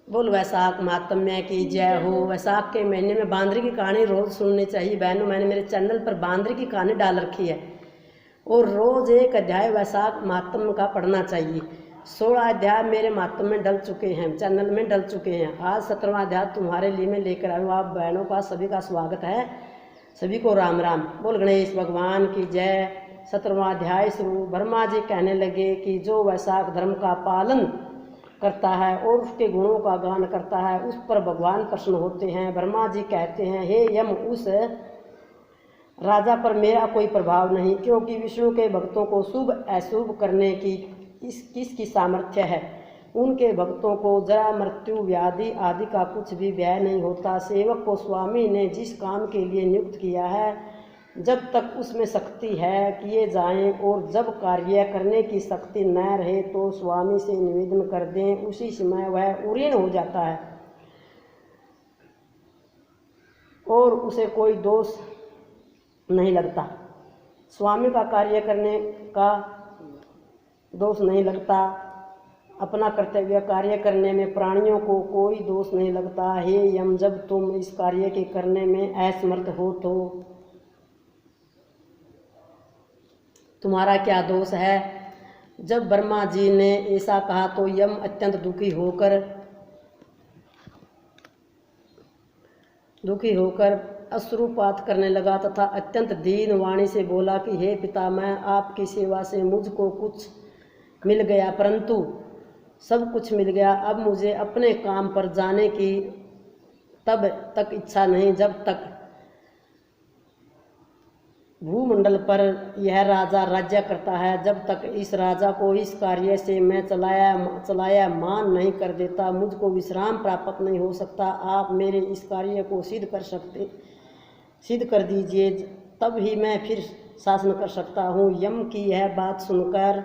बोल वैशाख महात्म्य की जय हो। वैशाख के महीने में बांदरी की कहानी रोज़ सुननी चाहिए बहनों। मैंने मेरे चैनल पर बांदरी की कहानी डाल रखी है और रोज़ एक अध्याय वैशाख महात्म्य का पढ़ना चाहिए। 16 अध्याय मेरे महात्म्य में डल चुके हैं, चैनल में डल चुके हैं। आज 17वां अध्याय तुम्हारे लिए मैं लेकर आया हूँ। आप बहनों का सभी का स्वागत है, सभी को राम राम। बोल गणेश भगवान की जय। 17वां अध्याय शुरू। ब्रह्मा जी कहने लगे कि जो वैशाख धर्म का पालन करता है और उसके गुणों का गान करता है उस पर भगवान प्रसन्न होते हैं। ब्रह्मा जी कहते हैं, हे यम, उस राजा पर मेरा कोई प्रभाव नहीं, क्योंकि विष्णु के भक्तों को शुभ अशुभ करने की किसकी सामर्थ्य है। उनके भक्तों को जरा मृत्यु व्याधि आदि का कुछ भी भय नहीं होता। सेवक को स्वामी ने जिस काम के लिए नियुक्त किया है, जब तक उसमें शक्ति है किए जाएं, और जब कार्य करने की शक्ति न रहे तो स्वामी से निवेदन कर दें, उसी समय वह उरीण हो जाता है और उसे कोई दोष नहीं लगता। स्वामी का कार्य करने का दोष नहीं लगता। अपना कर्तव्य कार्य करने में प्राणियों को कोई दोष नहीं लगता। हे यम, जब तुम इस कार्य के करने में असमर्थ हो तो तुम्हारा क्या दोष है। जब ब्रह्मा जी ने ऐसा कहा तो यम अत्यंत दुखी होकर अश्रुपात करने लगा तथा अत्यंत दीन वाणी से बोला कि हे पिता, मैं आपकी सेवा से मुझको कुछ मिल गया, परंतु सब कुछ मिल गया। अब मुझे अपने काम पर जाने की तब तक इच्छा नहीं जब तक भूमंडल पर यह राजा राज्य करता है। जब तक इस राजा को इस कार्य से मैं चलाया मान नहीं कर देता, मुझको विश्राम प्राप्त नहीं हो सकता। आप मेरे इस कार्य को सिद्ध कर दीजिए, तब ही मैं फिर शासन कर सकता हूँ। यम की यह बात सुनकर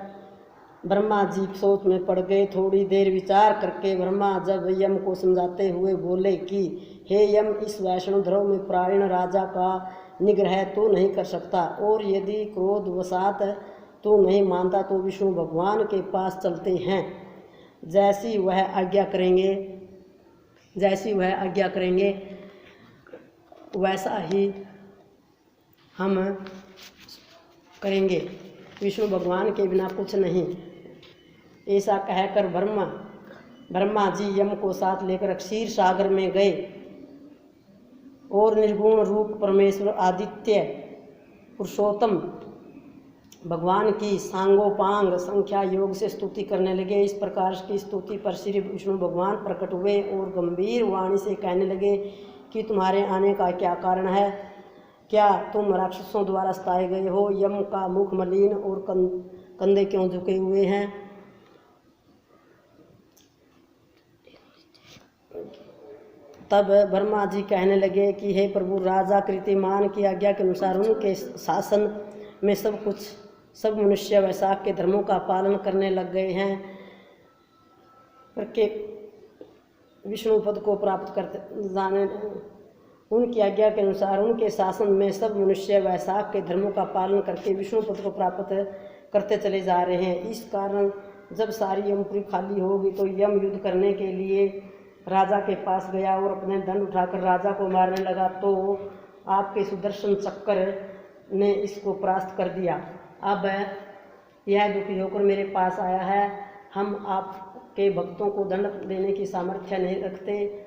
ब्रह्मा जी सोच में पड़ गए। थोड़ी देर विचार करके ब्रह्मा जब यम को समझाते हुए बोले कि हे यम, इस वैष्णव धर्म में प्राण राजा का निग्रह तो नहीं कर सकता, और यदि क्रोधवशात तो नहीं मानता तो विष्णु भगवान के पास चलते हैं। जैसी वह आज्ञा करेंगे वैसा ही हम करेंगे। विष्णु भगवान के बिना कुछ नहीं। ऐसा कहकर ब्रह्मा जी यम को साथ लेकर क्षीर सागर में गए और निर्गुण रूप परमेश्वर आदित्य पुरुषोत्तम भगवान की सांगोपांग संख्या योग से स्तुति करने लगे। इस प्रकार की स्तुति पर श्री विष्णु भगवान प्रकट हुए और गंभीर वाणी से कहने लगे कि तुम्हारे आने का क्या कारण है। क्या तुम राक्षसों द्वारा सताए गए हो। यम का मुख मलिन और कंधे क्यों झुके हुए हैं। तब ब्रह्मा जी कहने लगे कि हे प्रभु, राजा कीर्तिमान की आज्ञा के अनुसार उनके शासन में सब मनुष्य वैशाख के धर्मों का पालन करने लग गए हैं, करके विष्णु पद को प्राप्त करते जाने। उनकी आज्ञा के अनुसार उनके शासन में सब मनुष्य वैशाख के धर्मों का पालन करके विष्णु पद को प्राप्त करते चले जा रहे हैं। इस कारण जब सारी यमपुरी खाली होगी तो यम युद्ध करने के लिए राजा के पास गया और अपने दंड उठाकर राजा को मारने लगा, तो आपके सुदर्शन चक्र ने इसको परास्त कर दिया। अब यह दुखी होकर मेरे पास आया है। हम आपके भक्तों को दंड देने की सामर्थ्य नहीं रखते,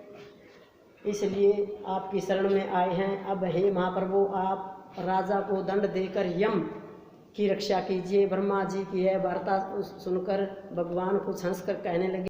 इसलिए आपकी शरण में आए हैं। अब हे महाप्रभु, आप राजा को दंड देकर यम की रक्षा कीजिए। ब्रह्मा जी की यह वार्ता सुनकर भगवान कुछ हंसकर कहने लगे,